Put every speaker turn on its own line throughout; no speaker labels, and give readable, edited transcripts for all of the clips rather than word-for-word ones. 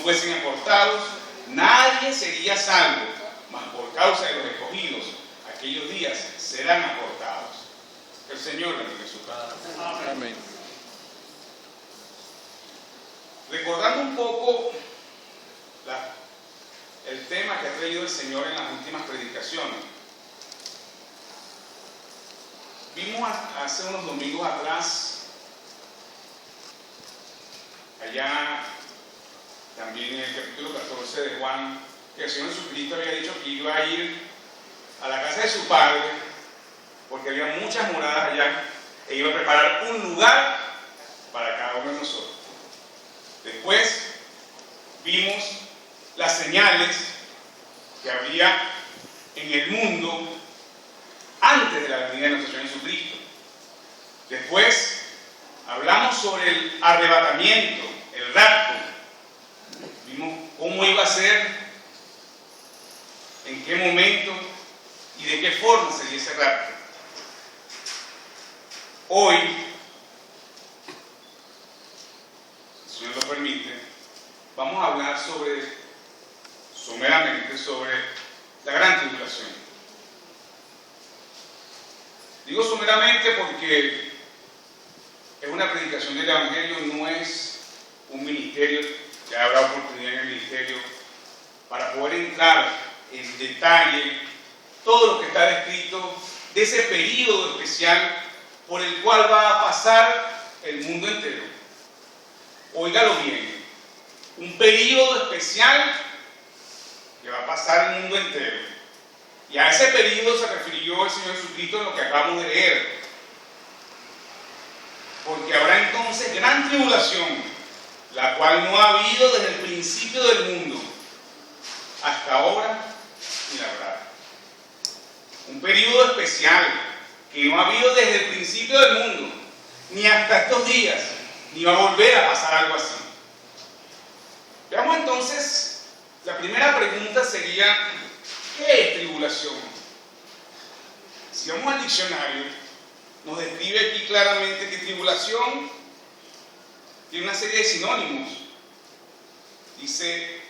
fuesen acortados, nadie sería salvo, mas por causa de los escogidos, aquellos días serán acortados. El Señor bendiga su palabra.
Amén.
Recordando un poco el tema que ha traído el Señor en las últimas predicaciones, vimos hace unos domingos atrás, allá también en el capítulo 14 de Juan, que el Señor Jesucristo había dicho que iba a ir a la casa de su Padre, porque había muchas moradas allá, e iba a preparar un lugar para cada uno de nosotros. Después vimos las señales que había en el mundo antes de la venida de nuestro Señor Jesucristo. Después hablamos sobre el arrebatamiento, el rapto. Vimos cómo iba a ser, en qué momento y de qué forma sería ese rapto. Hoy, si Dios lo permite, vamos a hablar someramente sobre la gran tribulación. Digo someramente porque es una predicación del Evangelio, no es un ministerio, ya habrá oportunidad en el ministerio para poder entrar en detalle todo lo que está descrito de ese período especial por el cual va a pasar el mundo entero. Óigalo bien, un período especial que va a pasar el mundo entero. Y a ese período se refirió el Señor Jesucristo en lo que acabamos de leer. Porque habrá entonces gran tribulación, la cual no ha habido desde el principio del mundo hasta ahora ni la habrá. Un período especial que no ha habido desde el principio del mundo, ni hasta estos días, ni va a volver a pasar algo así. Veamos entonces, la primera pregunta sería, ¿qué es tribulación? Si vamos al diccionario, nos describe aquí claramente que tribulación tiene una serie de sinónimos. Dice,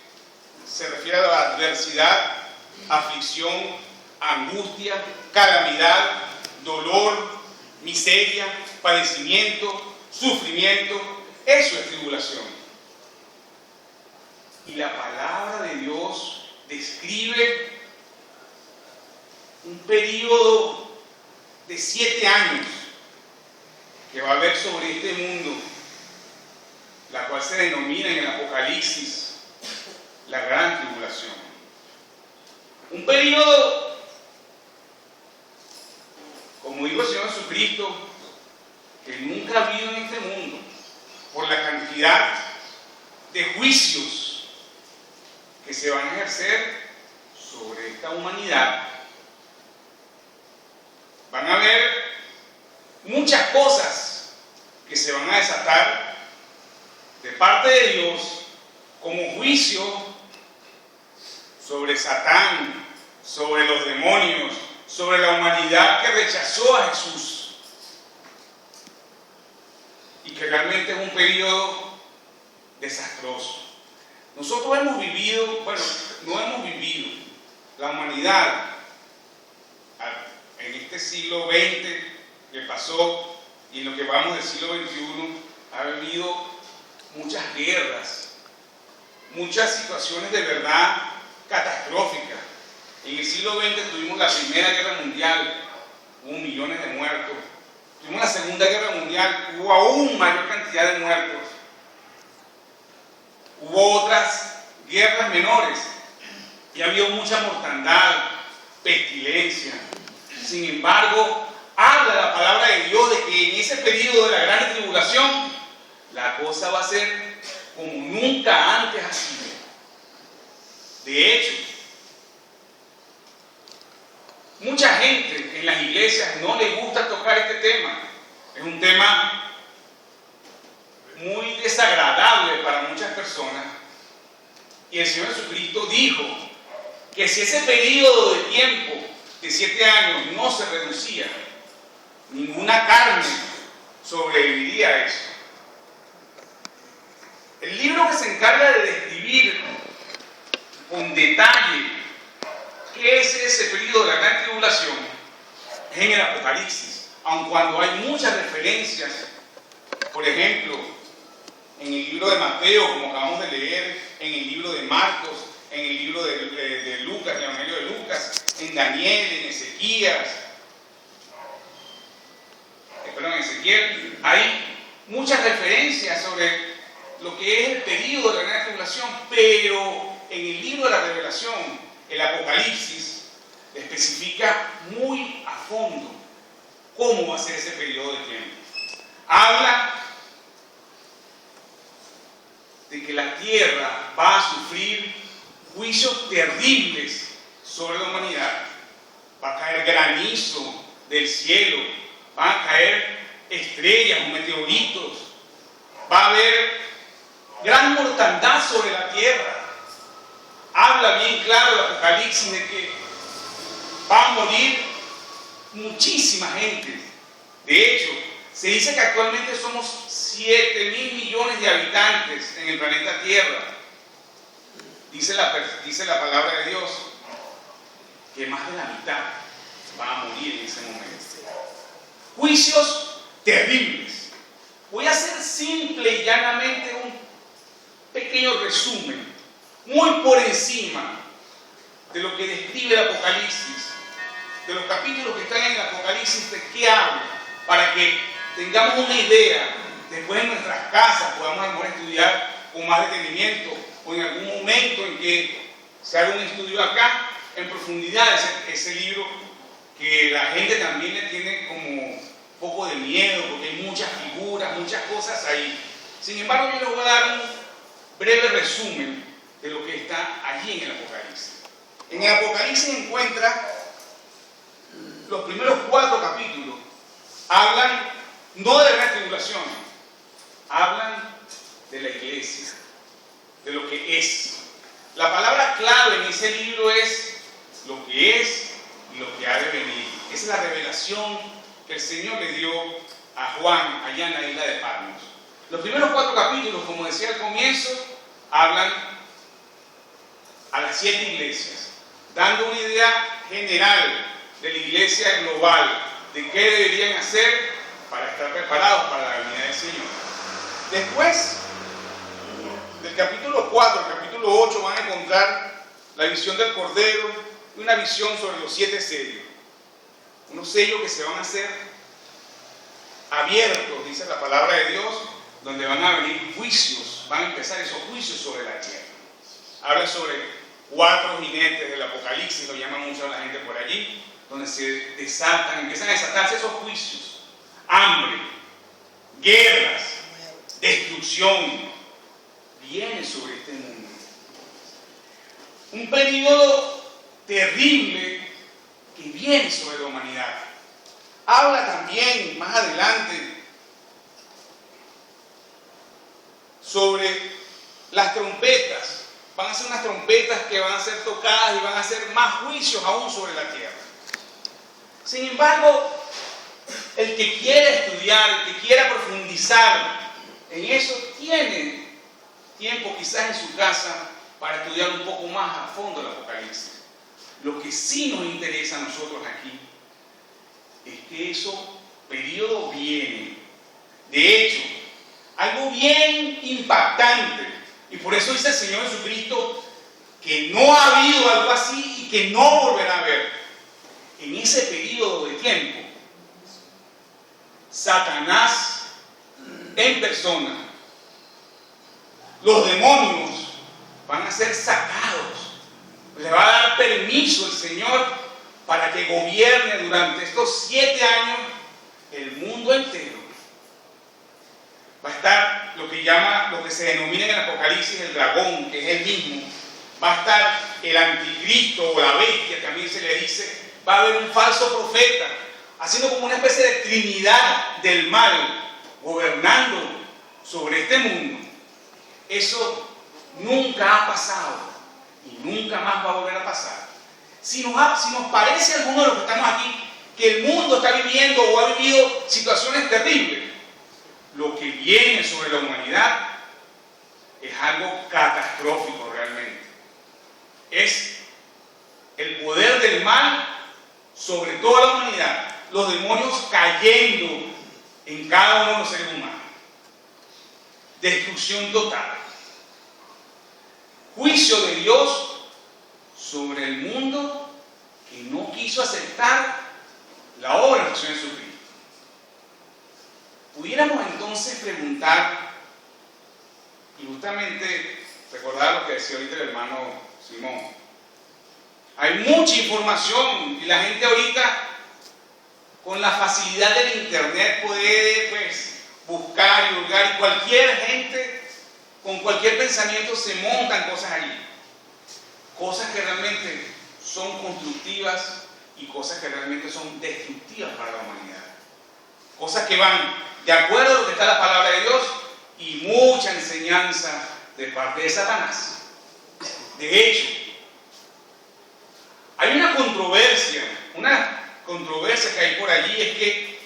se refiere a la adversidad, aflicción, angustia, calamidad, dolor, miseria, padecimiento, sufrimiento. Eso es tribulación. Y la palabra de Dios describe un periodo de 7 años que va a haber sobre este mundo, la cual se denomina en el Apocalipsis la gran tribulación. Un periodo, como dijo el Señor Jesucristo, que nunca ha habido en este mundo, por la cantidad de juicios que se van a ejercer sobre esta humanidad. Van a haber muchas cosas que se van a desatar de parte de Dios como juicio sobre Satán, sobre los demonios, sobre la humanidad que rechazó a Jesús. Y que realmente es un periodo desastroso. Nosotros hemos vivido, no hemos vivido, la humanidad en este siglo XX que pasó y en lo que vamos del siglo XXI ha habido muchas guerras, muchas situaciones de verdad catastróficas. En el siglo XX tuvimos la Primera Guerra Mundial, hubo millones de muertos. Tuvimos la Segunda Guerra Mundial, hubo aún mayor cantidad de muertos. Hubo otras guerras menores y ha habido mucha mortandad, pestilencia. Sin embargo, habla la palabra de Dios de que en ese periodo de la gran tribulación la cosa va a ser como nunca antes ha sido. De hecho, mucha gente en las iglesias no le gusta tocar este tema. Es un tema muy desagradable para muchas personas. Y el Señor Jesucristo dijo que si ese periodo de tiempo de 7 años no se reducía, ninguna carne sobreviviría a eso. El libro que se encarga de describir detalle qué es ese periodo de la gran tribulación es en el Apocalipsis, aun cuando hay muchas referencias, por ejemplo, en el libro de Mateo, como acabamos de leer, en el libro de Marcos, en el libro de Lucas, el Evangelio de Lucas, en Daniel, en Ezequiel, hay muchas referencias sobre lo que es el periodo de la gran tribulación, pero en el libro de la Revelación, el Apocalipsis, especifica muy a fondo cómo va a ser ese periodo de tiempo. Habla de que la tierra va a sufrir juicios terribles sobre la humanidad. Va a caer granizo del cielo, van a caer estrellas o meteoritos, va a haber gran mortandad sobre la tierra. Habla bien claro el Apocalipsis de que va a morir muchísima gente. De hecho, se dice que actualmente somos 7.000 millones de habitantes en el planeta Tierra. Dice la palabra de Dios que más de la mitad va a morir en ese momento. Juicios terribles. Voy a hacer simple y llanamente un pequeño resumen, muy por encima de lo que describe el Apocalipsis, de los capítulos que están en el Apocalipsis, de qué habla, para que tengamos una idea, después en nuestras casas podamos a lo mejor estudiar con más detenimiento, o en algún momento en que se haga un estudio acá, en profundidad, ese libro que la gente también le tiene como un poco de miedo, porque hay muchas figuras, muchas cosas ahí. Sin embargo, yo les voy a dar un breve resumen de lo que está allí en el Apocalipsis. En el Apocalipsis encuentra los primeros 4 capítulos, hablan no de la gran tribulación, hablan de la iglesia, de lo que es. La palabra clave en ese libro es lo que es y lo que ha de venir. Esa es la revelación que el Señor le dio a Juan allá en la isla de Patmos. Los primeros 4 capítulos, como decía al comienzo, hablan a las 7 iglesias, dando una idea general de la iglesia global, de qué deberían hacer para estar preparados para la venida del Señor. Después del capítulo 4 al capítulo 8 van a encontrar la visión del Cordero y una visión sobre los 7 sellos. Unos sellos que se van a hacer abiertos, dice la palabra de Dios, donde van a venir juicios, van a empezar esos juicios sobre la tierra. Habla sobre 4 jinetes del Apocalipsis, lo llaman mucho a la gente por allí, donde se desatan, empiezan a desatarse esos juicios. Hambre, guerras, destrucción, viene sobre este mundo. Un periodo terrible que viene sobre la humanidad. Habla también más adelante sobre las trompetas. Van a ser unas trompetas que van a ser tocadas y van a hacer más juicios aún sobre la tierra. Sin embargo, el que quiera estudiar, el que quiera profundizar en eso, tiene tiempo quizás en su casa para estudiar un poco más a fondo el Apocalipsis. Lo que sí nos interesa a nosotros aquí es que ese periodo viene. De hecho, algo bien impactante, y por eso dice el Señor Jesucristo que no ha habido algo así y que no volverá a haber. En ese periodo de tiempo, Satanás en persona, los demonios van a ser sacados. Le va a dar permiso el Señor para que gobierne durante estos 7 años el mundo entero. Va a estar lo que se denomina en el Apocalipsis el dragón, que es el mismo. Va a estar el anticristo o la bestia, también se le dice. Va a haber un falso profeta, haciendo como una especie de trinidad del mal, gobernando sobre este mundo. Eso nunca ha pasado y nunca más va a volver a pasar. Si nos parece a alguno de los que estamos aquí que el mundo está viviendo o ha vivido situaciones terribles, lo que viene sobre la humanidad es algo catastrófico realmente. es el poder del mal sobre toda la humanidad, los demonios cayendo en cada uno de los seres humanos, destrucción total, juicio de Dios sobre el mundo que no quiso aceptar la obra de Jesús Jesucristo. Pudiéramos entonces preguntar, y justamente recordar lo que decía ahorita el hermano Simón, hay mucha información y la gente ahorita con la facilidad del internet puede buscar y hurgar, y cualquier gente con cualquier pensamiento se montan cosas allí, cosas que realmente son constructivas y cosas que realmente son destructivas para la humanidad, cosas que van de acuerdo a lo que está la palabra de Dios y mucha enseñanza de parte de Satanás. De hecho, hay una controversia que hay por allí, es que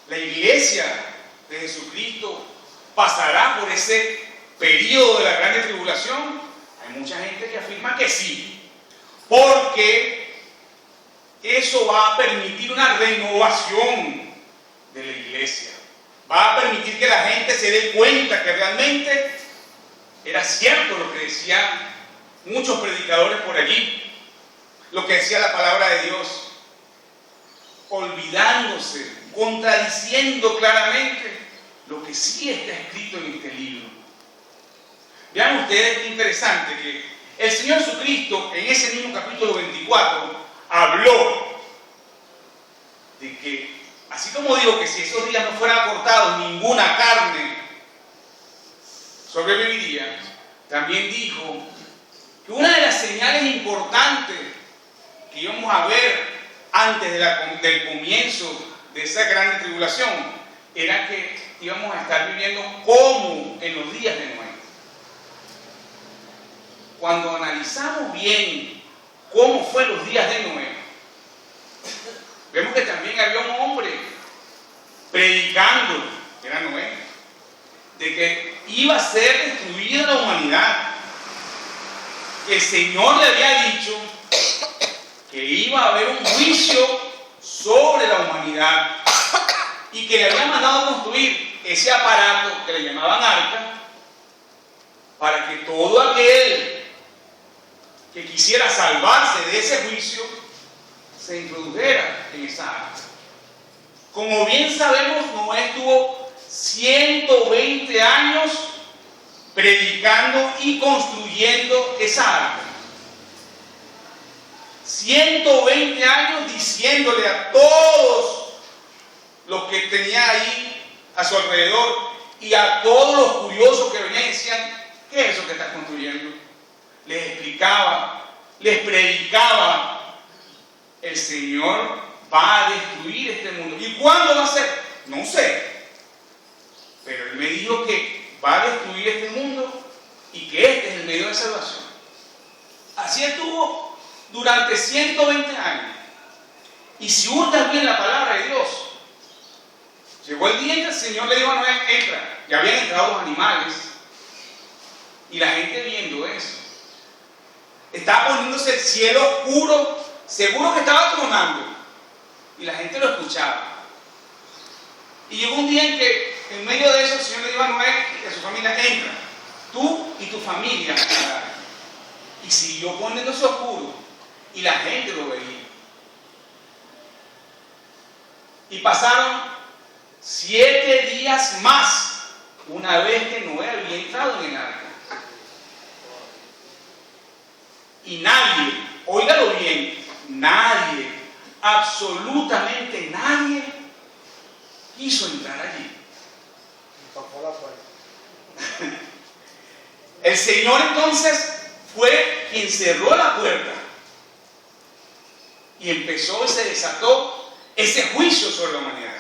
la iglesia de Jesucristo pasará por ese periodo de la gran tribulación. Hay mucha gente que afirma que sí, porque eso va a permitir una renovación de la iglesia, va a permitir que la gente se dé cuenta que realmente era cierto lo que decían muchos predicadores por allí, lo que decía la palabra de Dios, olvidándose, contradiciendo claramente lo que sí está escrito en este libro. Vean ustedes qué interesante que el Señor Jesucristo en ese mismo capítulo 24 habló de que, así como digo que si esos días no fueran cortados, ninguna carne sobreviviría, también dijo que una de las señales importantes que íbamos a ver antes del comienzo de esa gran tribulación era que íbamos a estar viviendo como en los días de Noé. Cuando analizamos bien cómo fue los días de Noé, vemos que también había un hombre predicando, que era Noé, de que iba a ser destruida la humanidad, que el Señor le había dicho que iba a haber un juicio sobre la humanidad y que le había mandado construir ese aparato que le llamaban arca para que todo aquel que quisiera salvarse de ese juicio se introdujera en esa arca. Como bien sabemos, Noé estuvo 120 años predicando y construyendo esa arca. 120 años diciéndole a todos los que tenía ahí a su alrededor y a todos los curiosos que venían y decían, ¿qué es eso que estás construyendo? Les explicaba, les predicaba, el Señor va a destruir este mundo. ¿Y cuándo va a ser? No sé. Pero Él me dijo que va a destruir este mundo y que este es el medio de salvación. Así estuvo durante 120 años. Y si hurgas bien la palabra de Dios, llegó el día en que el Señor le dijo a Noé, entra. Ya habían entrado los animales y la gente viendo eso. Estaba poniéndose el cielo oscuro, seguro que estaba tronando. Y la gente lo escuchaba. Y llegó un día en que en medio de eso el Señor le dijo a Noé y a su familia, entra, tú y tu familia. Y siguió poniéndose oscuro y la gente lo veía. Y pasaron 7 días más una vez que Noé había entrado en el arca. Y nadie, óigalo bien, nadie, absolutamente nadie quiso entrar allí. El Señor entonces fue quien cerró la puerta y empezó y se desató ese juicio sobre la humanidad.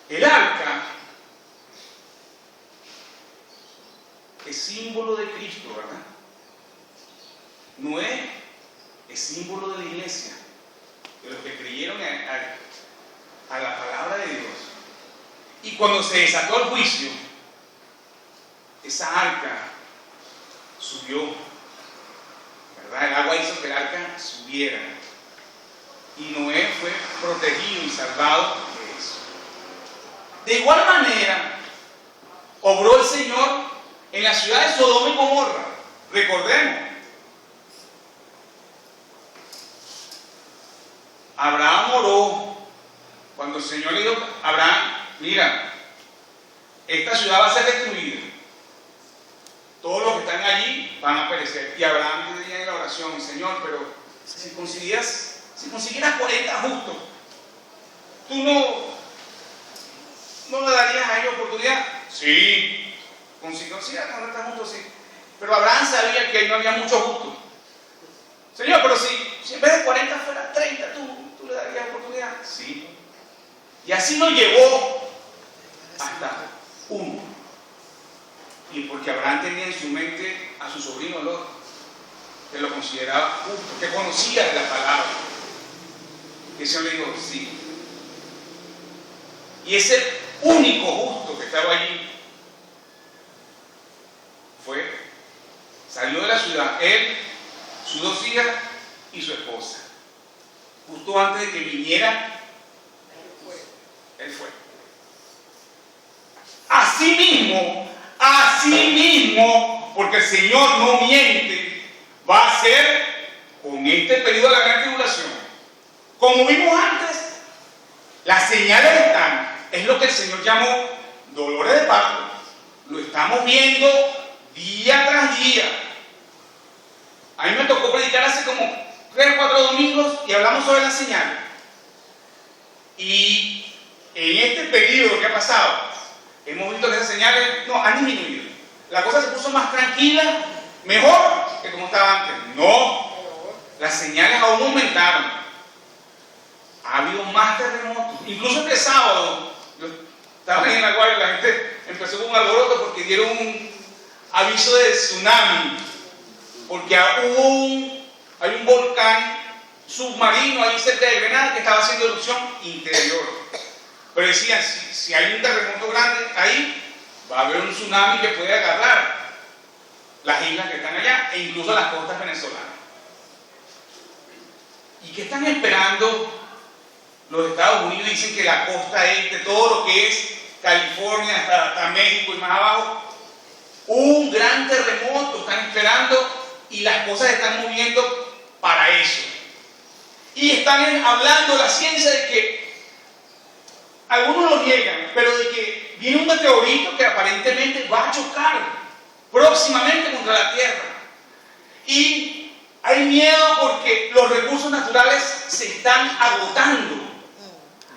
El arca es símbolo de Cristo, ¿verdad? Noé es símbolo de la iglesia, de los que creyeron a la palabra de Dios. Y cuando se desató el juicio, esa arca subió, ¿verdad? El agua hizo que el arca subiera. Y Noé fue protegido y salvado de eso. De igual manera, obró el Señor en la ciudad de Sodoma y Gomorra. Recordemos, Abraham oró cuando el Señor le dijo a Abraham: mira, esta ciudad va a ser destruida, todos los que están allí van a perecer. Y Abraham decía en la oración: Señor, pero si consiguieras 40 justos, ¿tú no le darías a ellos oportunidad? Sí, consiguieras 40 justos, sí. Pero Abraham sabía que no había muchos justos. Señor, pero si en vez de 40 fuera 30, ¿tú le darías oportunidad? Sí. Y así lo llevó hasta uno. Y porque Abraham tenía en su mente a su sobrino Lot, que lo consideraba justo, que conocía de la palabra. Y el Señor le dijo: sí. Y ese único justo que estaba allí salió de la ciudad, él, sus 2 hijas y su esposa. Justo antes de que viniera, él fue. Asimismo, porque el Señor no miente, va a ser con este periodo de la gran tribulación. Como vimos antes, las señales están. Es lo que el Señor llamó dolores de parto. Lo estamos viendo día tras día. A mí me tocó predicar hace como 3 o 4 domingos y hablamos sobre las señales. Y en este periodo que ha pasado, hemos visto que esas señales han disminuido. La cosa se puso más tranquila, mejor que como estaba antes. No, las señales aún aumentaron. Ha habido más terremotos. Incluso este sábado, yo estaba en la guardia y la gente empezó con un alboroto porque dieron un aviso de tsunami. Porque hay un volcán submarino ahí cerca de Grenada que estaba haciendo erupción interior. Pero decían, si hay un terremoto grande ahí, va a haber un tsunami que puede agarrar las islas que están allá e incluso las costas venezolanas. ¿Y qué están esperando los Estados Unidos? Dicen que la costa este, todo lo que es California hasta México y más abajo, un gran terremoto están esperando. Y las cosas se están moviendo para eso. Y están hablando la ciencia de que, algunos lo niegan, pero de que viene un meteorito que aparentemente va a chocar próximamente contra la Tierra. Y hay miedo porque los recursos naturales se están agotando.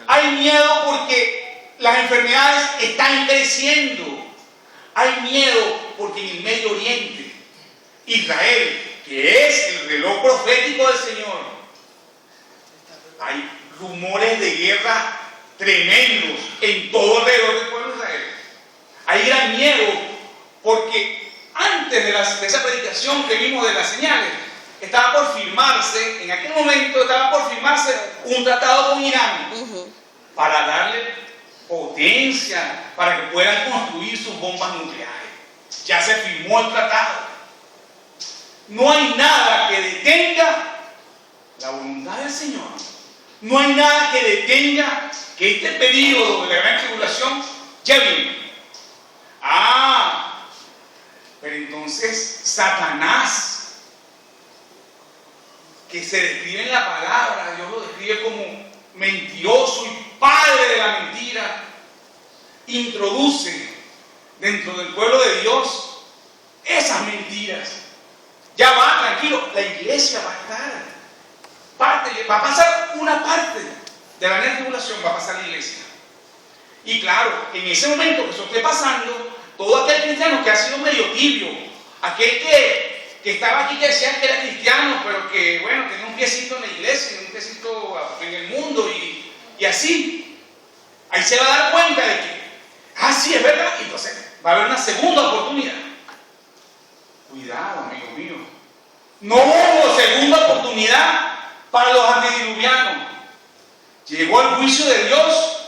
Hay miedo porque las enfermedades están creciendo. Hay miedo porque en el Medio Oriente, Israel, que es el reloj profético del Señor, hay rumores de guerra tremendos en todo alrededor del pueblo de Israel. Hay gran miedo porque antes de esa predicación que vimos de las señales, estaba por firmarse, en aquel momento estaba por firmarse un tratado con Irán para darle potencia, para que puedan construir sus bombas nucleares. Ya se firmó el tratado. No hay nada que detenga la voluntad del Señor. No hay nada que detenga que este periodo de la gran tribulación ya viene. Pero entonces Satanás, que se describe en la palabra, Dios lo describe como mentiroso y padre de la mentira, introduce dentro del pueblo de Dios esas mentiras. Ya va, tranquilo, la iglesia va a estar, va a pasar una parte de la gran tribulación, va a pasar la iglesia. Y claro, en ese momento que eso esté pasando, todo aquel cristiano que ha sido medio tibio, aquel que estaba aquí que decía que era cristiano, pero que, bueno, tenía un piecito en la iglesia, un piecito en el mundo y así, ahí se va a dar cuenta de que, sí, es verdad, y entonces va a haber una segunda oportunidad. Cuidado, amigo mío. No hubo segunda oportunidad para los antediluvianos. Llegó el juicio de Dios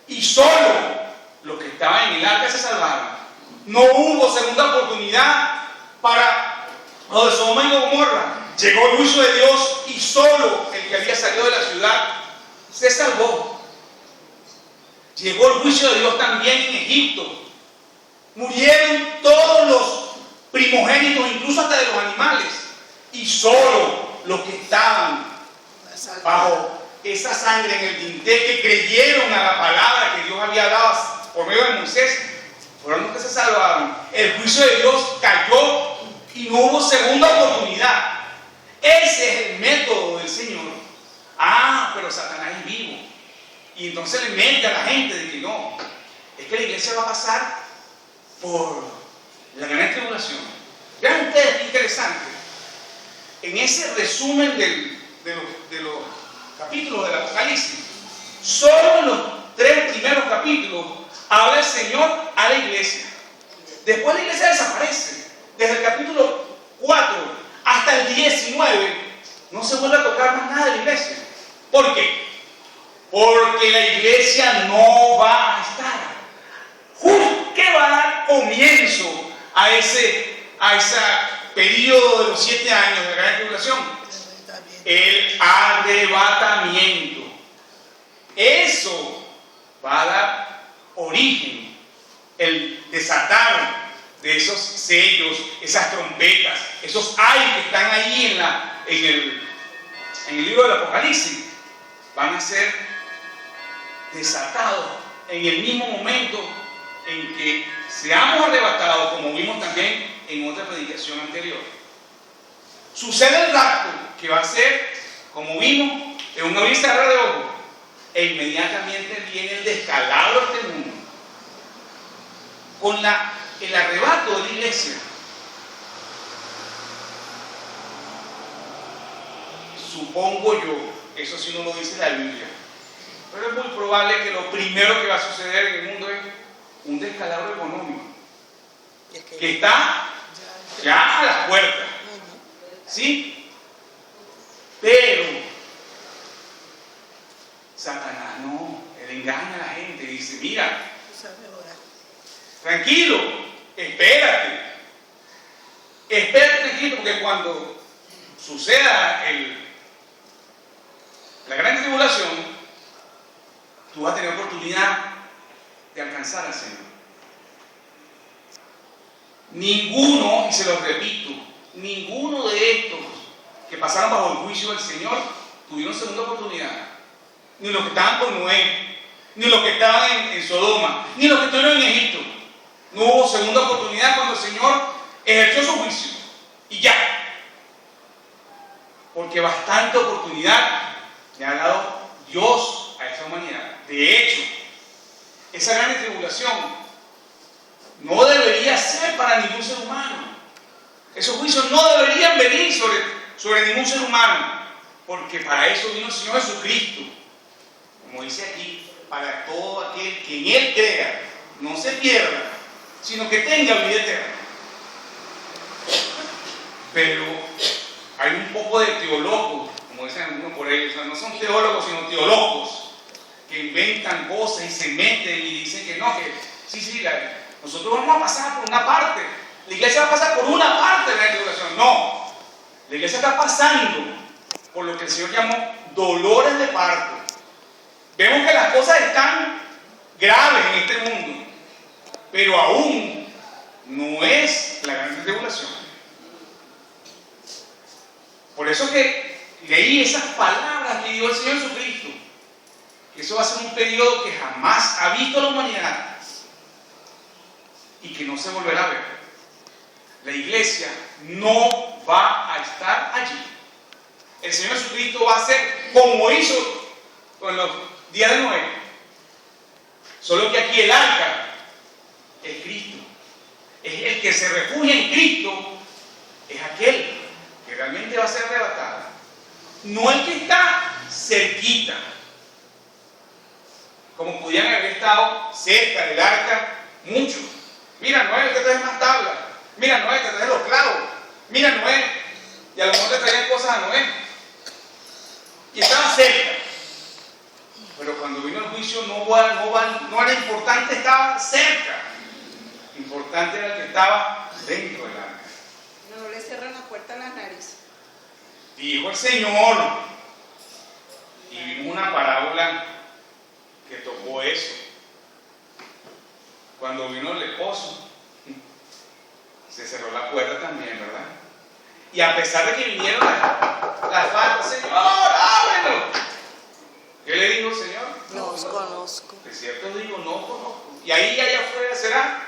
y solo los que estaban en el arca se salvaron. No hubo segunda oportunidad para los de Sodoma y Gomorra. Llegó el juicio de Dios y solo el que había salido de la ciudad se salvó. Llegó el juicio de Dios también en Egipto. Murieron todos los primogénitos, incluso hasta de los animales. Y solo los que estaban bajo esa sangre en el dintel, que creyeron a la palabra que Dios había dado por medio de Moisés, fueron los que se salvaron. El juicio de Dios cayó y no hubo segunda oportunidad. Ese es el método del Señor. Pero Satanás es vivo. Y entonces le mente a la gente de que no, es que la iglesia va a pasar por la gran tribulación. Vean ustedes qué interesante. En ese resumen de los capítulos del Apocalipsis, solo en los 3 primeros capítulos habla el Señor a la iglesia. Después la iglesia desaparece. Desde el capítulo 4 hasta el 19 no se vuelve a tocar más nada de la iglesia. ¿Por qué? Porque la iglesia no va a estar. Justo que va a dar comienzo a ese periodo de los 7 años de la gran tribulación. El arrebatamiento. Eso va a dar origen, el desatar de esos sellos, esas trompetas, esos ay que están ahí en el libro del Apocalipsis, van a ser desatados en el mismo momento en que seamos arrebatados, como vimos también en otra predicación anterior. Sucede el rapto, que va a ser, como vimos, en un abrir y cerrar de ojos, e inmediatamente viene el descalabro de este mundo, con el arrebato de la iglesia. Supongo yo, eso sí no lo dice la Biblia, pero es muy probable que lo primero que va a suceder en el mundo es un descalabro económico, que está ya a las puertas, ¿sí? Pero Satanás no, él engaña a la gente y dice, mira, tranquilo, espérate tranquilo, porque cuando suceda la gran tribulación, tú vas a tener oportunidad de alcanzar al Señor. Ninguno, y se lo repito, ninguno de estos que pasaron bajo el juicio del Señor tuvieron segunda oportunidad. Ni los que estaban con Noé, ni los que estaban en Sodoma, ni los que estuvieron en Egipto. No hubo segunda oportunidad cuando el Señor ejerció su juicio. Y ya. Porque bastante oportunidad le ha dado Dios a esta humanidad. De hecho, esa gran tribulación no debería ser para ningún ser humano. Esos juicios no deberían venir sobre ningún ser humano, porque para eso vino el Señor Jesucristo. Como dice aquí, para todo aquel que en Él crea, no se pierda, sino que tenga vida eterna. Pero hay un poco de teólogos, como dicen algunos por ahí, o sea, no son teólogos, sino teólogos, que inventan cosas y se meten y dicen que no, que sí, nosotros vamos a pasar por una parte, la iglesia va a pasar por una parte de la tribulación. No, la iglesia está pasando por lo que el Señor llamó dolores de parto. Vemos que las cosas están graves en este mundo, pero aún no es la gran tribulación. Por eso que leí esas palabras que dio el Señor Jesucristo, que eso va a ser un periodo que jamás ha visto la humanidad y que no se volverá a ver. La iglesia no va a estar allí. El Señor Jesucristo va a ser como hizo con los días de Noé. Solo que aquí el arca es Cristo. Es el que se refugia en Cristo, es aquel que realmente va a ser arrebatado. No el que está cerquita, como podían haber estado cerca del arca muchos. Mira, Noé, te traes más tablas. Mira, Noé, te traes los clavos. Mira, Noé, y a lo mejor te traían cosas a Noé. Y estaba cerca. Pero cuando vino el juicio no era importante, estaba cerca. Importante importante era el que estaba dentro del arca.
No le cierran la puerta a las narices.
Dijo el Señor, y vimos una parábola que tocó eso. Cuando vino el esposo, se cerró la puerta también, ¿verdad? Y a pesar de que vinieron las faltas, Señor, ábrelo. ¿Qué le dijo el Señor?
No os conozco.
De cierto digo, no conozco. Y ahí allá afuera será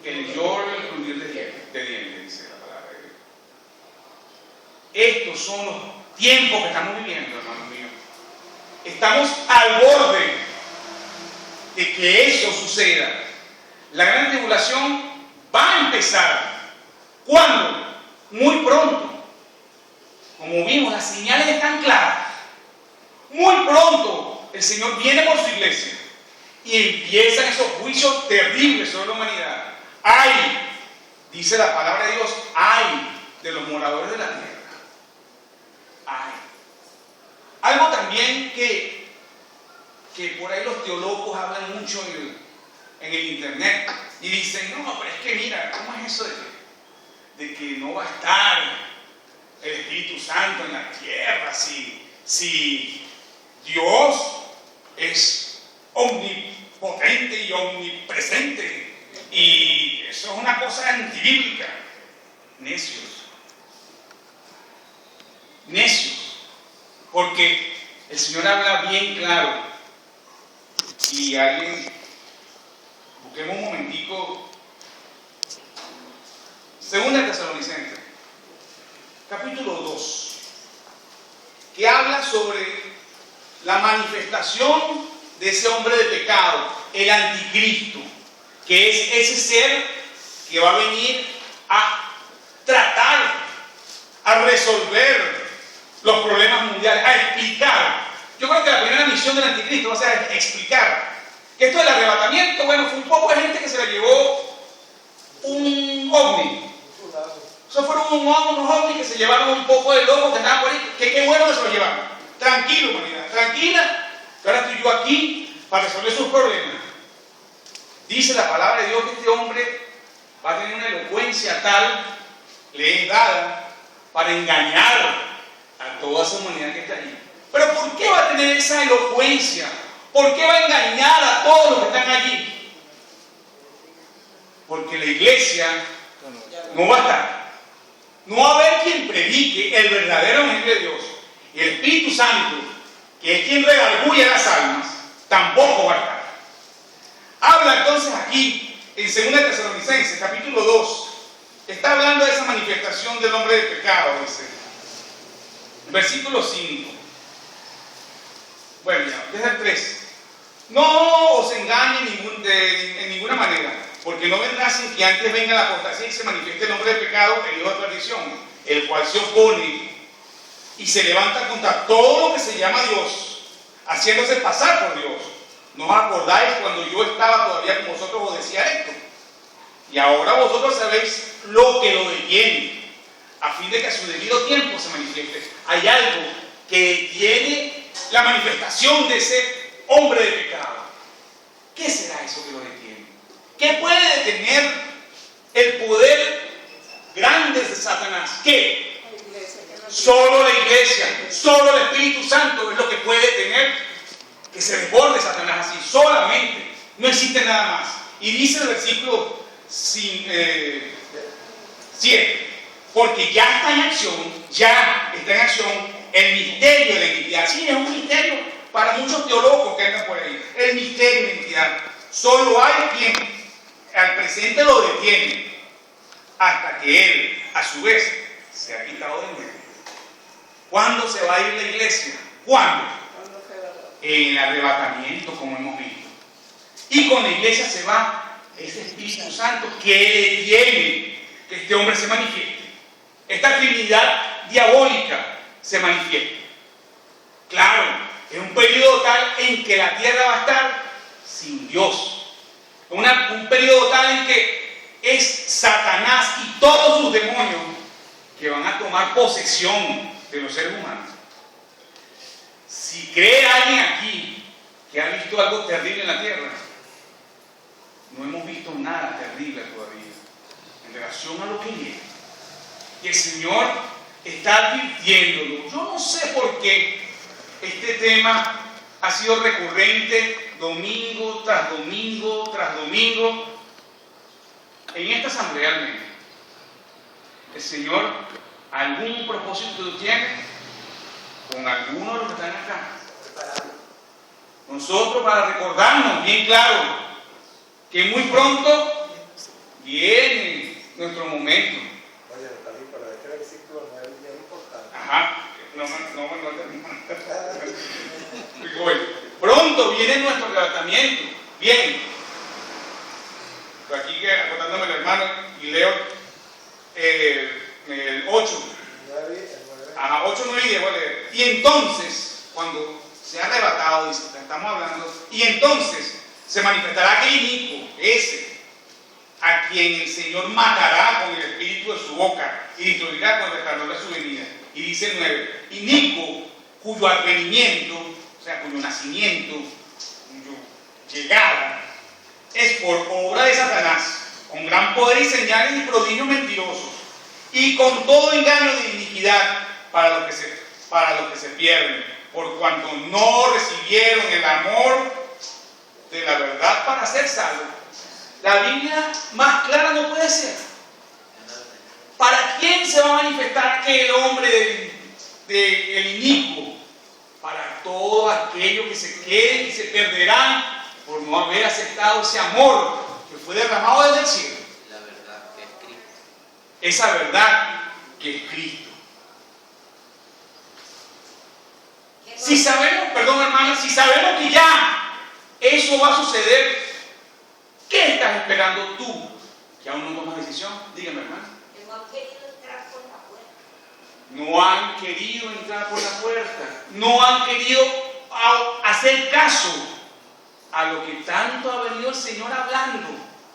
el lloro y el crujir de dientes, dice la palabra de Dios. Estos son los tiempos que estamos viviendo, hermanos míos. Estamos al borde de que eso suceda. La gran tribulación va a empezar. ¿Cuándo? Muy pronto. Como vimos, las señales están claras. Muy pronto el Señor viene por su iglesia y empiezan esos juicios terribles sobre la humanidad. Ay, dice la palabra de Dios, ay de los moradores de la tierra. Ay. Algo también que por ahí los teólogos hablan mucho en el internet y dicen, no, pero es que mira, ¿cómo es eso de que no va a estar el Espíritu Santo en la tierra si Dios es omnipotente y omnipresente? Y eso es una cosa antibíblica. Necios. Porque el Señor habla bien claro. Y alguien, busquemos un momentico, 2 Tesalonicenses, capítulo 2, que habla sobre la manifestación de ese hombre de pecado, el anticristo, que es ese ser que va a venir a tratar, a resolver los problemas mundiales, a explicar. Yo creo que la primera misión del anticristo va a ser explicar que esto del arrebatamiento, bueno, fue un poco de gente que se la llevó un ovni. Eso fueron unos ovnis que se llevaron un poco de locos que andaban por ahí, que qué bueno que se lo llevaron. Tranquilo, humanidad, tranquila, que ahora estoy yo aquí para resolver sus problemas. Dice la palabra de Dios que este hombre va a tener una elocuencia tal, le es dada para engañar a toda esa humanidad que está allí. Pero ¿por qué va a tener esa elocuencia? ¿Por qué va a engañar a todos los que están allí? Porque la iglesia no va a estar. No va a haber quien predique el verdadero evangelio de Dios. Y el Espíritu Santo, que es quien redarguye las almas, tampoco va a estar. Habla entonces aquí, en 2 Tesalonicenses, capítulo 2, está hablando de esa manifestación del hombre de pecado, dice. Versículo 5. Bueno, ya, desde el 3. No os engañen en ninguna manera, porque no vendrá sin que antes venga la apostasía y se manifieste el hombre de pecado, el hijo de perdición, el cual se opone y se levanta contra todo lo que se llama Dios, haciéndose pasar por Dios. ¿No os acordáis cuando yo estaba todavía con vosotros os decía esto? Y ahora vosotros sabéis lo que lo detiene, a fin de que a su debido tiempo se manifieste. Hay algo que detiene la manifestación de ese hombre de pecado. ¿Qué será eso que lo detiene? ¿Qué puede detener el poder grande de Satanás? ¿Qué? Solo la iglesia, solo el Espíritu Santo es lo que puede detener que se desborde Satanás así, solamente. No existe nada más. Y dice el versículo 7, porque ya está en acción el misterio de la iniquidad. Sí, es un misterio para muchos teólogos que andan por ahí. El misterio de la iniquidad. Solo hay quien al presente lo detiene hasta que él, a su vez, se ha quitado de medio. ¿Cuándo se va a ir la iglesia? ¿Cuándo? En el arrebatamiento, como hemos visto. Y con la iglesia se va ese Espíritu Santo que detiene que este hombre se manifieste. Esta trinidad diabólica se manifiesta. Claro, es un periodo tal en que la tierra va a estar sin Dios. Un periodo tal en que es Satanás y todos sus demonios que van a tomar posesión de los seres humanos. Si cree alguien aquí que ha visto algo terrible en la tierra, no hemos visto nada terrible todavía. en relación a lo que viene. Y el Señor está advirtiéndolo. Yo no sé por qué este tema ha sido recurrente domingo tras domingo tras domingo en esta asamblea al menos. El Señor algún propósito tiene con algunos de los que están acá. Nosotros, para recordarnos bien claro que muy pronto viene nuestro momento.
Oye, Natalí, pero este versículo no es bien importante.
Ajá, no pronto viene nuestro arrebatamiento. Bien. Aquí que acordándome el hermano y leo el 8.
9.
Ajá, 8, 9 y 10 voy a leer. Y entonces, cuando se ha arrebatado, dice, estamos hablando, y entonces se manifestará aquel inicuo, ese, a quien el Señor matará con el espíritu de su boca y destruirá con el resplandor de su venida. Y dice 9, inicuo cuyo advenimiento, o sea, cuyo nacimiento, cuyo llegada, es por obra de Satanás, con gran poder y señales y prodigios mentirosos, y con todo engaño de iniquidad para los que se pierden, por cuanto no recibieron el amor de la verdad para ser salvos. La Biblia más clara no puede ser. ¿Para quién se va a manifestar aquel hombre del inicuo? Para todos aquellos que se queden y se perderán por no haber aceptado ese amor que fue derramado desde el cielo.
La verdad que es Cristo.
Esa verdad que es Cristo. Si sabemos, perdón hermana, si sabemos que ya eso va a suceder, ¿qué estás esperando tú? Que aún no tomas decisión. Dígame, hermana.
No han querido entrar por la puerta.
No han querido entrar por la puerta. No han querido hacer caso a lo que tanto ha venido el Señor hablando.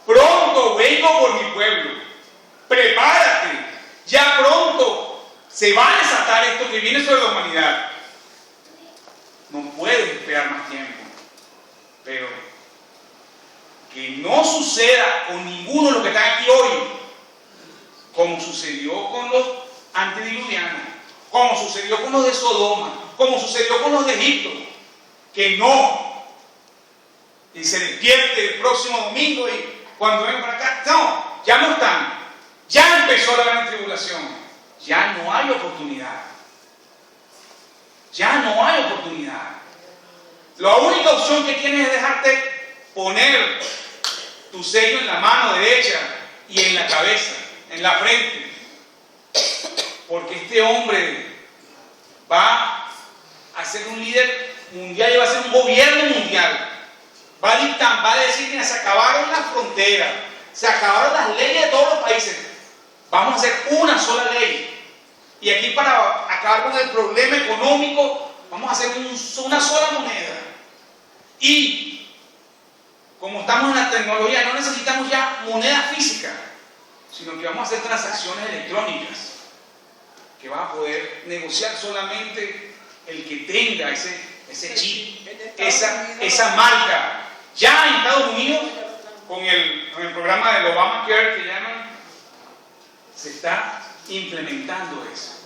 Pronto vengo por mi pueblo. Prepárate. Ya pronto se va a desatar esto que viene sobre la humanidad. No puedes esperar más tiempo. Pero que no suceda con ninguno de los que están aquí hoy, como sucedió con los antediluvianos, como sucedió con los de Sodoma, como sucedió con los de Egipto, que no, y se despierte el próximo domingo y cuando ven para acá, no, ya no están, ya empezó la gran tribulación, ya no hay oportunidad, ya no hay oportunidad. La única opción que tienes es dejarte poner tu sello en la mano derecha y en la cabeza, en la frente. Porque este hombre va a ser un líder mundial y va a ser un gobierno mundial. Va a decir que se acabaron las fronteras, se acabaron las leyes de todos los países. Vamos a hacer una sola ley. Y aquí, para acabar con el problema económico, vamos a hacer una sola moneda. Y como estamos en la tecnología, no necesitamos ya moneda física, sino que vamos a hacer transacciones electrónicas, que va a poder negociar solamente el que tenga ese chip, esa marca. Ya en Estados Unidos, con el programa del Obamacare que llaman, se está implementando eso.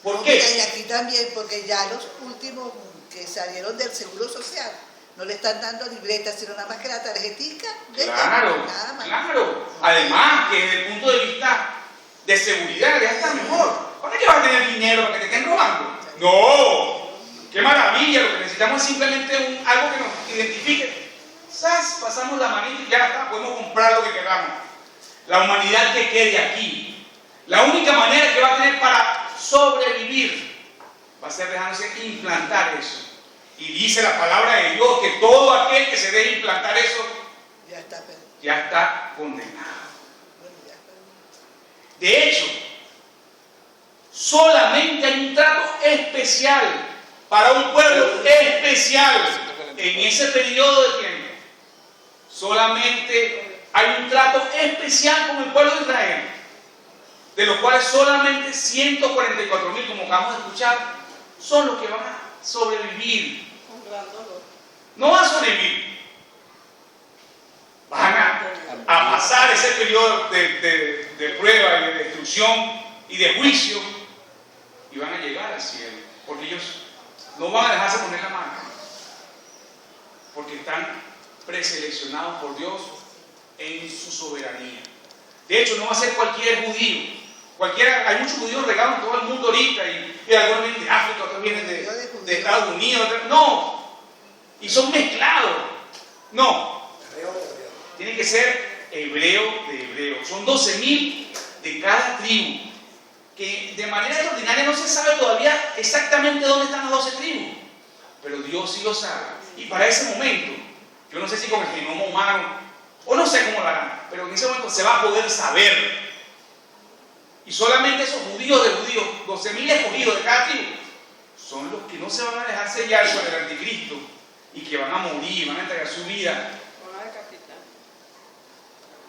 ¿Por qué?
Y aquí también, porque ya los últimos que salieron del Seguro Social no le están dando libretas, sino nada más que la tarjetica.
Claro,
nada más.
claro. Además, que desde el punto de vista de seguridad ya está mejor. ¿Para qué vas a tener dinero para que te estén robando? No. ¡Qué maravilla! Lo que necesitamos es simplemente algo que nos identifique. ¡Sas! Pasamos la manita y ya está, podemos comprar lo que queramos. La humanidad que quede aquí, la única manera que va a tener para sobrevivir va a ser dejándose implantar eso. Y dice la palabra de Dios que todo aquel que se deje implantar eso ya está condenado. De hecho, solamente hay un trato especial para un pueblo especial en ese periodo de tiempo. Solamente hay un trato especial con el pueblo de Israel, de los cuales solamente 144,000, como acabamos de escuchar, son los que van a sobrevivir. No van a sobrevivir, van a pasar pasar ese periodo de prueba y de destrucción y de juicio y van a llegar al cielo, porque ellos no van a dejarse poner la marca, porque están preseleccionados por Dios en su soberanía. De hecho, no va a ser cualquier judío. Hay muchos judíos regados en todo el mundo ahorita, y algunos vienen de África, otros vienen de Estados Unidos, no, y son mezclados. No, tiene que ser hebreo de hebreo. Son 12.000 de cada tribu, que de manera extraordinaria no se sabe todavía exactamente dónde están las 12 tribus, pero Dios sí lo sabe. Y para ese momento, yo no sé si con el genoma humano, o no sé cómo lo harán, pero en ese momento se va a poder saber. Y solamente esos judíos de judíos, 12.000 escogidos de cada tribu, son los que no se van a dejar sellar por el anticristo y que van a morir, van a entregar su vida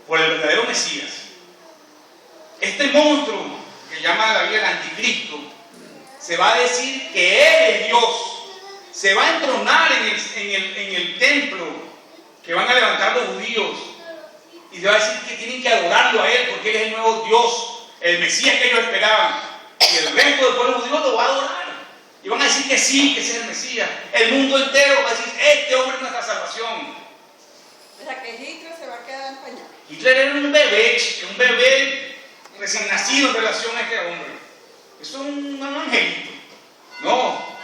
por el verdadero Mesías. Este monstruo que llama la Biblia el anticristo, se va a decir que Él es Dios, se va a entronar en el templo que van a levantar los judíos y le va a decir que tienen que adorarlo a Él porque Él es el nuevo Dios, el Mesías que ellos esperaban, y el resto del pueblo judío lo va a adorar y van a decir que sí, que ese es el Mesías. El mundo entero va a decir: este hombre es nuestra salvación.
O sea que Hitler se va a quedar en pañal.
Hitler era un bebé recién nacido en relación a este hombre. Eso es un angelito. No,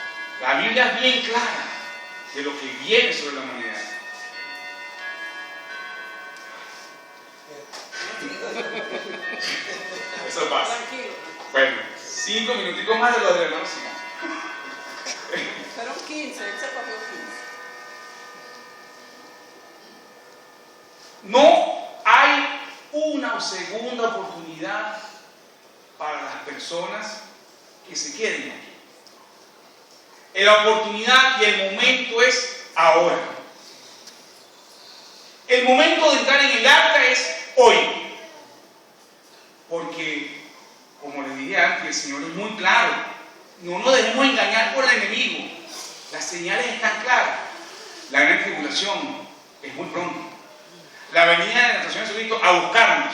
la Biblia es bien clara de lo que viene sobre la humanidad. Eso pasa.
Tranquilo.
Bueno, 5 minuticos más de lo de la música.
Fueron 15, él se cogió 15.
No hay una segunda oportunidad para las personas que se queden aquí. La oportunidad y el momento es ahora. El momento de entrar en el arca es hoy. Porque, como les dije antes, el Señor es muy claro. No nos dejemos engañar por el enemigo. Las señales están claras. La gran tribulación es muy pronto. La venida de nuestro Señor Jesucristo a buscarnos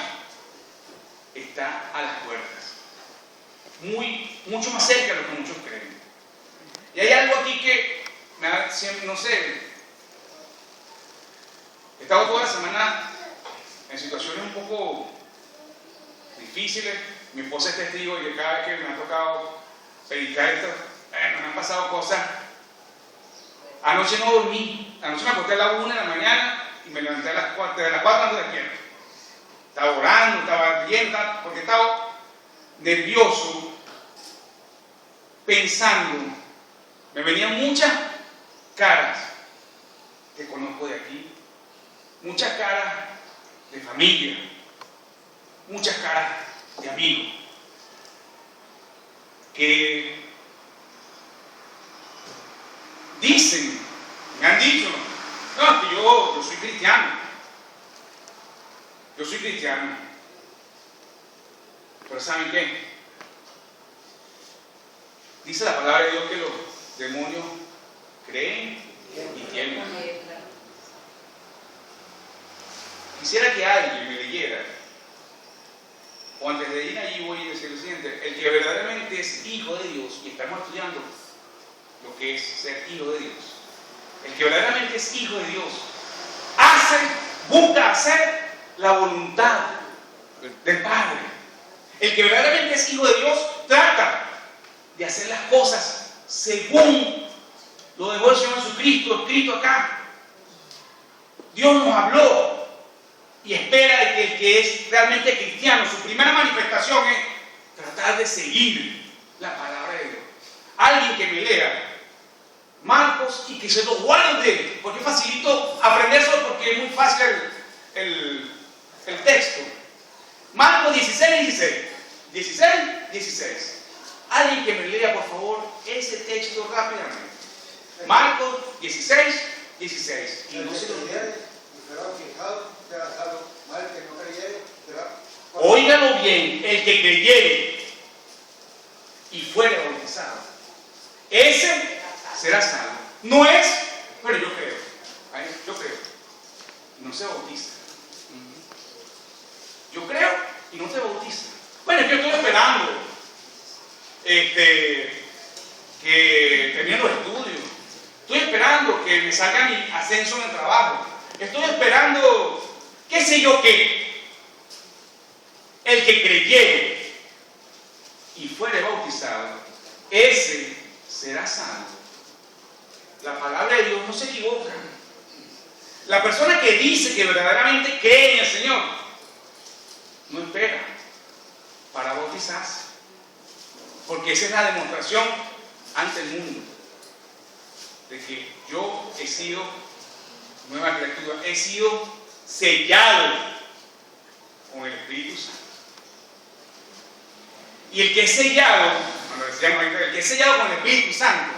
está a las puertas. Mucho más cerca de lo que muchos creen. Y hay algo aquí que me da siempre, no sé. He estado toda la semana en situaciones un poco difíciles. Mi esposa es testigo y que cada vez que me ha tocado predicar esto, me han pasado cosas. Anoche no dormí. Anoche me acosté a la 1 de la mañana y me levanté a las 4 ando despierto. Estaba orando, estaba leyendo, porque estaba nervioso, pensando. Me venían muchas caras que conozco de aquí, muchas caras de familia, muchas caras de amigos, que dicen, me han dicho: no, que yo soy cristiano. Yo soy cristiano. Pero ¿saben qué? Dice la palabra de Dios que los demonios creen y tiemblan. Quisiera que alguien me leyera, o antes de ir allí voy a decir lo siguiente: el que verdaderamente es hijo de Dios, y estamos estudiando lo que es ser hijo de Dios, el que verdaderamente es hijo de Dios, busca hacer la voluntad del Padre. El que verdaderamente es hijo de Dios trata de hacer las cosas según lo dejó el Señor Jesucristo escrito acá. Dios nos habló y espera de que el que es realmente cristiano, su primera manifestación es tratar de seguir la palabra de Dios. Alguien que me lea Marcos y que se lo guarde, porque es facilito aprendérselo, porque es muy fácil el texto. Marcos 16. Alguien que me lea, por favor, ese texto rápidamente. Marcos 16. Y no se lo olvide. Óigalo bien: el que creyere y fuere bautizado, ese será salvo. No es, pero yo creo. Yo creo. No se bautiza. bautiza? Bueno, es que estoy esperando que termine los estudios. Estoy esperando que me salga mi ascenso en el trabajo. Estoy esperando qué sé yo qué. El que creyere y fuere bautizado, ese será salvo. La palabra de Dios no se equivoca. La persona que dice que verdaderamente cree en el Señor no espera para bautizarse, porque esa es la demostración ante el mundo de que yo he sido nueva criatura, he sido sellado con el Espíritu Santo. Y el que es sellado, cuando decíamos ahorita, el que es sellado con el Espíritu Santo,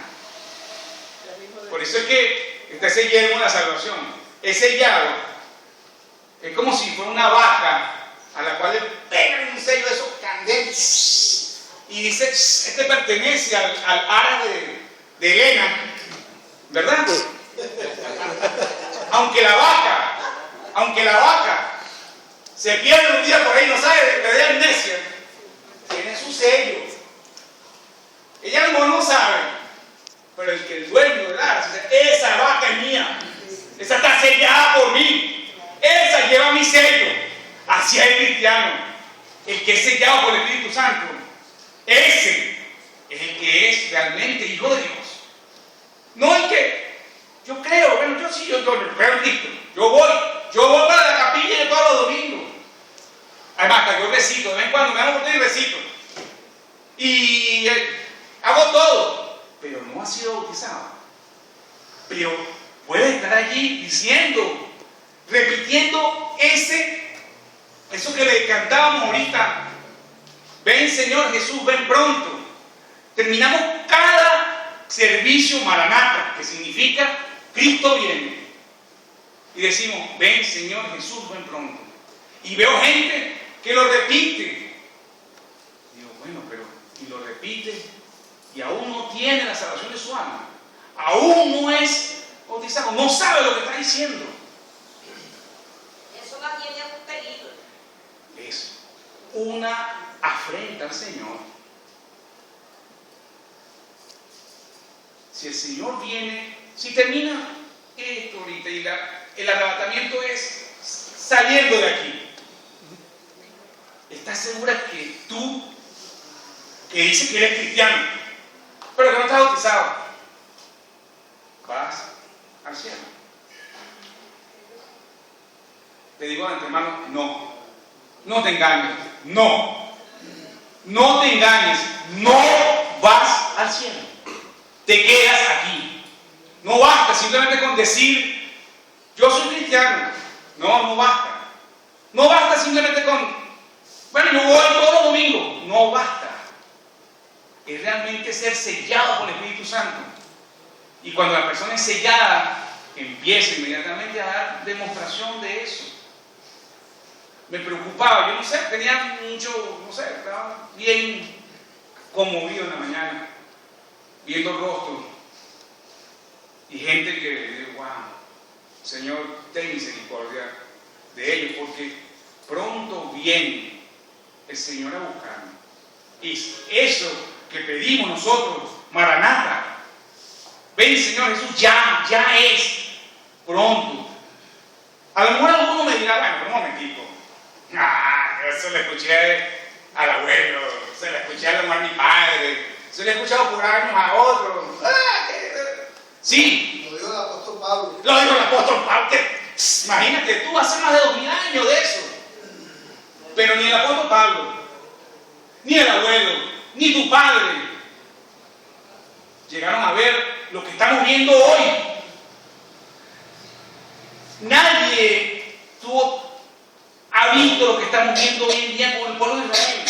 por eso es que está ese yelmo de la salvación, es sellado, es como si fuera una vaca a la cual le pegan un sello de esos candentes y dice, este pertenece al área de Elena, ¿verdad? Aunque la vaca se pierde un día por ahí, no sabe, le da amnesia, tiene su sello. Ella no sabe, pero el dueño de la dice, esa vaca es mía, esa está sellada por mí, esa lleva mi sello. Así es el cristiano, el que es sellado por el Espíritu Santo, ese es el que es realmente hijo de Dios. No el que, yo creo, bueno, yo sí, yo creo en Cristo, yo voy para la capilla todos los domingos. Además, hasta yo recito, de vez en cuando me dan oportunidad y recito. Y hago todo, pero no ha sido bautizado. Pero puede estar allí diciendo, repitiendo eso que le cantábamos ahorita. Ven Señor Jesús, ven pronto. Terminamos cada servicio Maranata, que significa Cristo viene. Y decimos, ven Señor Jesús, ven pronto. Y veo gente que lo repite. Digo, bueno, pero y lo repite y aún no tiene la salvación de su alma. Aún no es bautizado, no sabe lo que está diciendo.
Eso más bien es un peligro.
Es una afrenta al Señor. Si el Señor viene, si termina esto ahorita y el arrebatamiento es saliendo de aquí, ¿estás segura que tú, que dices que eres cristiano, pero que no estás bautizado, vas al cielo? Te digo de antemano, no te engañes, no te engañes, no vas al cielo, te quedas aquí. No basta simplemente con decir, yo soy cristiano, no basta. No basta simplemente con, bueno, yo voy todos los domingos, no basta. Es realmente ser sellado por el Espíritu Santo. Y cuando la persona es sellada, empieza inmediatamente a dar demostración de eso. Me preocupaba, yo no sé, tenía mucho, no sé, estaba bien conmovido en la mañana, viendo rostros y gente que dice, wow, Señor, ten misericordia de ellos, porque pronto viene el Señor a buscarnos. Y eso que pedimos nosotros, Maranata, ven Señor Jesús, ya es pronto. A lo mejor alguno me dirá, bueno, pero un momentito, eso le escuché al abuelo, se lo escuché a mi padre, se lo he escuchado por años a otros. Sí.
Lo dijo el apóstol Pablo.
Lo dijo el apóstol Pablo. Imagínate, tú hace más de 2000 años de eso. Pero ni el apóstol Pablo, ni el abuelo, ni tu padre llegaron a ver lo que estamos viendo hoy. Nadie ha visto lo que estamos viendo hoy en día con el pueblo de Israel.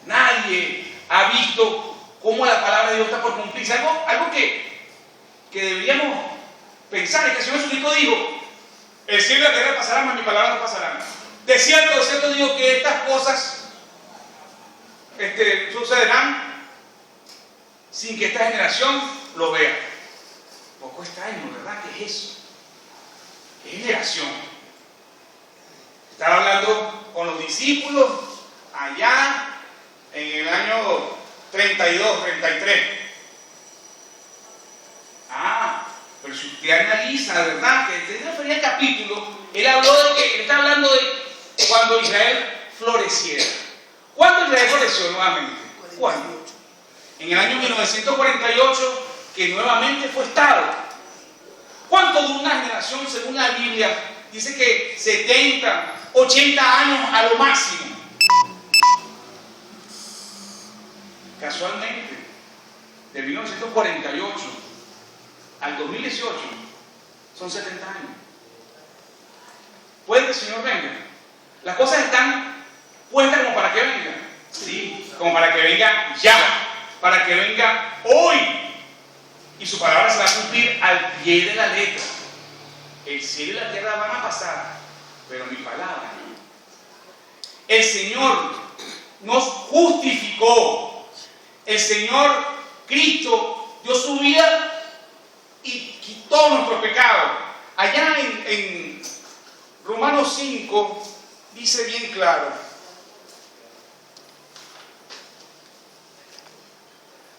Nadie ha visto cómo la palabra de Dios está por cumplirse. Algo que deberíamos pensar es que el Señor Jesucristo dijo, el cielo y la tierra pasarán, mas mis palabras no pasarán. De cierto digo que estas cosas sucederán sin que esta generación lo vea. Poco extraño, ¿verdad? ¿Qué es eso? ¿Qué generación? Estaba hablando con los discípulos allá en el año 32, 33. Pero si usted analiza, ¿verdad? Que desde el primer capítulo, él está hablando de cuando Israel floreciera. ¿Cuándo Israel floreció nuevamente? ¿Cuándo? En el año 1948, que nuevamente fue Estado. ¿Cuánto duró una generación según la Biblia? Dice que 70, 80 años a lo máximo. Casualmente, de 1948 al 2018 son 70 años. ¿Puede que el Señor venga? Las cosas están puestas como para que venga. Sí, como para que venga ya, para que venga hoy. Y su palabra se va a cumplir al pie de la letra. El cielo y la tierra van a pasar, pero mi palabra no. El Señor nos justificó. El Señor Cristo dio su vida y quitó nuestros pecados. Allá en Romanos 5 dice bien claro.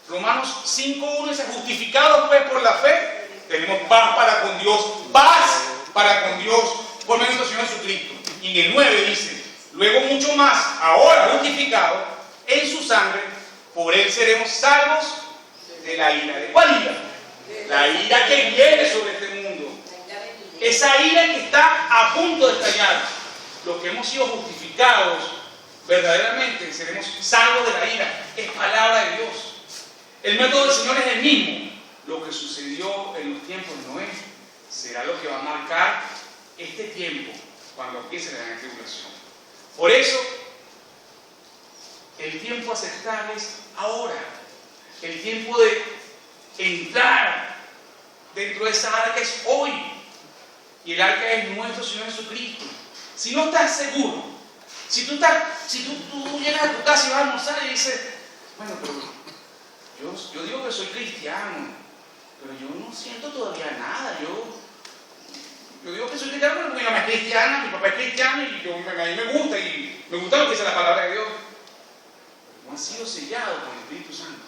Romanos 5:1 dice: justificados pues por la fe, tenemos paz para con Dios, paz para con Dios por medio de nuestro Señor Jesucristo. Y en el 9 dice: luego mucho más, ahora justificados en su sangre, por él seremos salvos de la ira. ¿De cuál ira? La ira que viene sobre este mundo. Esa ira que está a punto de estallar. Los que hemos sido justificados, verdaderamente seremos salvos de la ira. Es palabra de Dios. El método del Señor es el mismo. Lo que sucedió en los tiempos de Noé será lo que va a marcar este tiempo cuando empiece la gran tribulación. Por eso, el tiempo aceptable es ahora. El tiempo de entrar dentro de esa arca es hoy. Y el arca es nuestro Señor Jesucristo. Si no estás seguro, si tú llegas a tu casa y vas a almorzar y dices: bueno, pero yo digo que soy cristiano, pero yo no siento todavía nada. Yo digo que soy cristiano porque mi mamá es cristiana, mi papá es cristiano y a mí me gusta lo que dice la palabra de Dios. Pero no han sido sellados con el Espíritu Santo.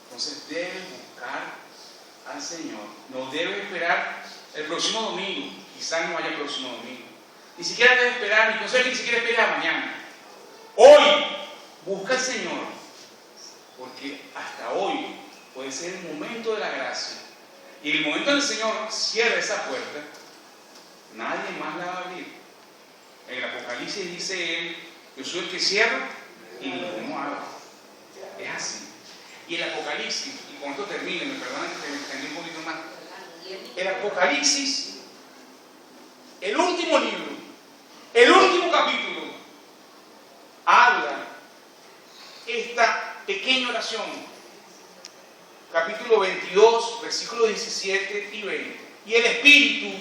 Entonces debes buscar al Señor. No debes esperar el próximo domingo. Quizás no haya el próximo domingo. Ni siquiera debes esperar, ni siquiera esperar mañana. Hoy busca al Señor. Porque hasta hoy puede ser el momento de la gracia. Y en el momento en que el Señor cierra esa puerta, nadie más la va a abrir. En el Apocalipsis dice él: yo soy el que cierra y ninguno abre. Es así. Y el Apocalipsis, y con esto termino, me perdonan que me extendí un poquito más. El Apocalipsis, el último libro, el último capítulo, habla esta pequeña oración, capítulo 22, versículos 17 y 20. Y el Espíritu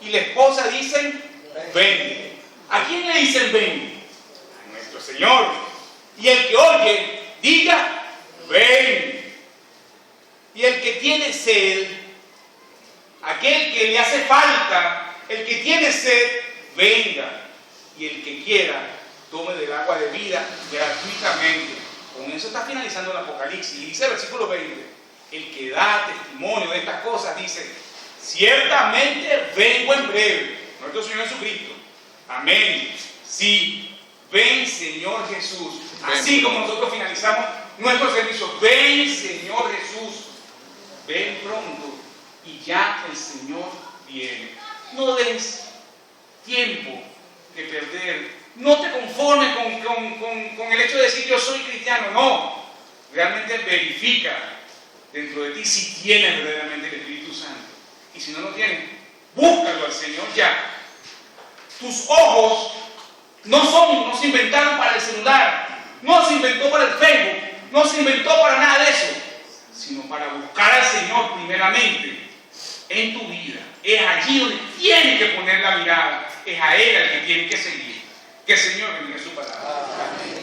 y la esposa dicen: ven. ¿A quién le dicen ven? A nuestro Señor. Y el que oye, diga: ven. Y el que tiene sed, aquel que le hace falta, el que tiene sed, venga. Y el que quiera, tome del agua de vida gratuitamente. Con eso está finalizando el Apocalipsis. Y dice el versículo 20: el que da testimonio de estas cosas dice: ciertamente vengo en breve. Nuestro Señor Jesucristo. Amén. Sí, ven Señor Jesús. Así como nosotros finalizamos nuestro servicio: ven Señor Jesús. Ven pronto. Y ya el Señor viene. No des tiempo de perder. No te conformes con el hecho de decir yo soy cristiano. No. Realmente verifica dentro de ti si tienes verdaderamente el Espíritu Santo. Y si no lo tienes, búscalo al Señor ya. Tus ojos no se inventaron para el celular, no se inventó para el Facebook, no se inventó para nada de eso, sino para buscar al Señor primeramente en tu vida. Es allí donde tienes que poner la mirada, es a Él al que tienes que seguir. Que el Señor bendiga su palabra. Amén.